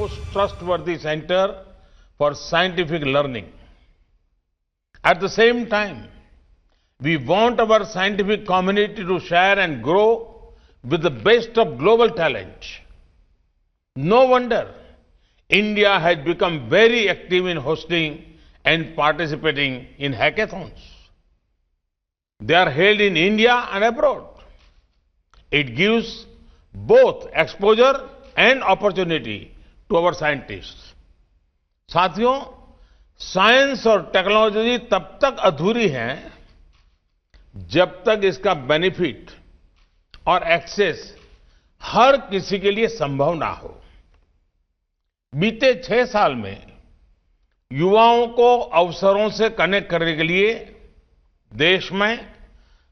most trustworthy center for scientific learning. At the same time, we want our scientific community to share and grow with the best of global talent. No wonder India has become very active in hosting and participating in hackathons. They are held in India and abroad. It gives both exposure and opportunity to our scientists. साथियों, science और technology तब तक अधूरी है जब तक इसका benefit और एक्सेस हर किसी के लिए संभव ना हो। बीते 6 साल में युवाओं को अवसरों से कनेक्ट करने के लिए देश में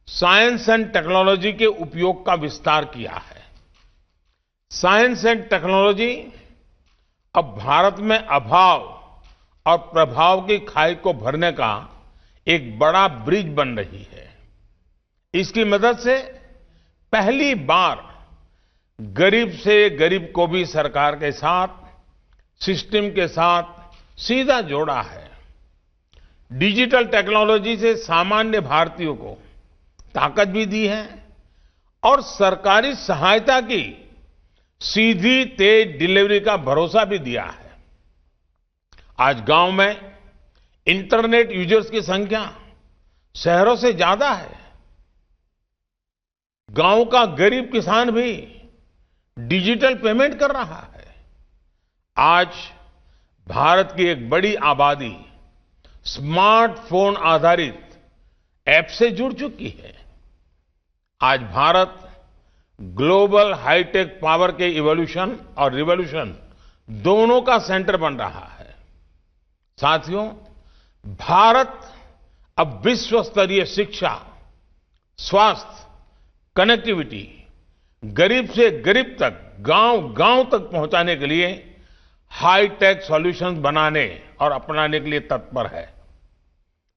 साइंस एंड टेक्नोलॉजी के उपयोग का विस्तार किया है। साइंस एंड टेक्नोलॉजी अब भारत में अभाव और प्रभाव की खाई को भरने का एक बड़ा ब्रिज बन रही है। इसकी मदद से पहली बार गरीब से गरीब को भी सरकार के साथ, सिस्टम के साथ सीधा जोड़ा है। डिजिटल टेक्नोलॉजी से सामान्य भारतीयों को ताकत भी दी है और सरकारी सहायता की सीधी तेज डिलीवरी का भरोसा भी दिया है। आज गांव में इंटरनेट यूजर्स की संख्या शहरों से ज्यादा है। गांव का गरीब किसान भी डिजिटल पेमेंट कर रहा है। आज भारत की एक बड़ी आबादी स्मार्टफोन आधारित ऐप से जुड़ चुकी है। आज भारत ग्लोबल हाईटेक पावर के इवोल्यूशन और रिवोल्यूशन दोनों का सेंटर बन रहा है। साथियों, भारत अब विश्व स्तरीय शिक्षा, स्वास्थ्य, कनेक्टिविटी, गरीब से गरीब तक, गांव-गांव तक पहुंचाने के लिए हाईटेक सॉल्यूशंस बनाने और अपनाने के लिए तत्पर है।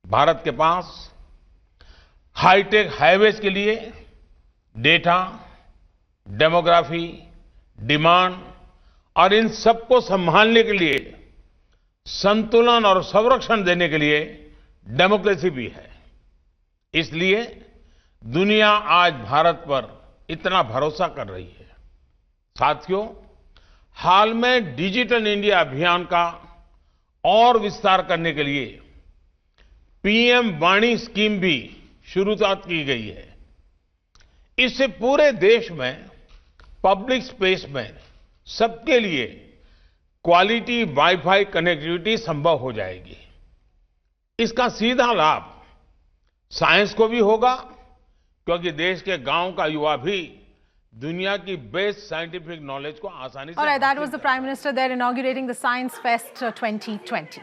भारत के पास हाईटेक हाईवेज के लिए डेटा, डेमोग्राफी, डिमांड और इन सबको संभालने के लिए संतुलन और संरक्षण देने के लिए डेमोक्रेसी भी है। इसलिए दुनिया आज भारत पर इतना भरोसा कर रही है। साथियों, हाल में डिजिटल इंडिया अभियान का और विस्तार करने के लिए पीएम वाणी स्कीम भी शुरुआत की गई है। इससे पूरे देश में पब्लिक स्पेस में सबके लिए क्वालिटी वाईफाई कनेक्टिविटी संभव हो जाएगी। इसका सीधा लाभ साइंस को भी होगा, क्योंकि देश के गांव का युवा भी दुनिया की बेस्ट साइंटिफिक नॉलेज को आसानी से। All right, that was the Prime Minister there inaugurating the Science Fest 2020.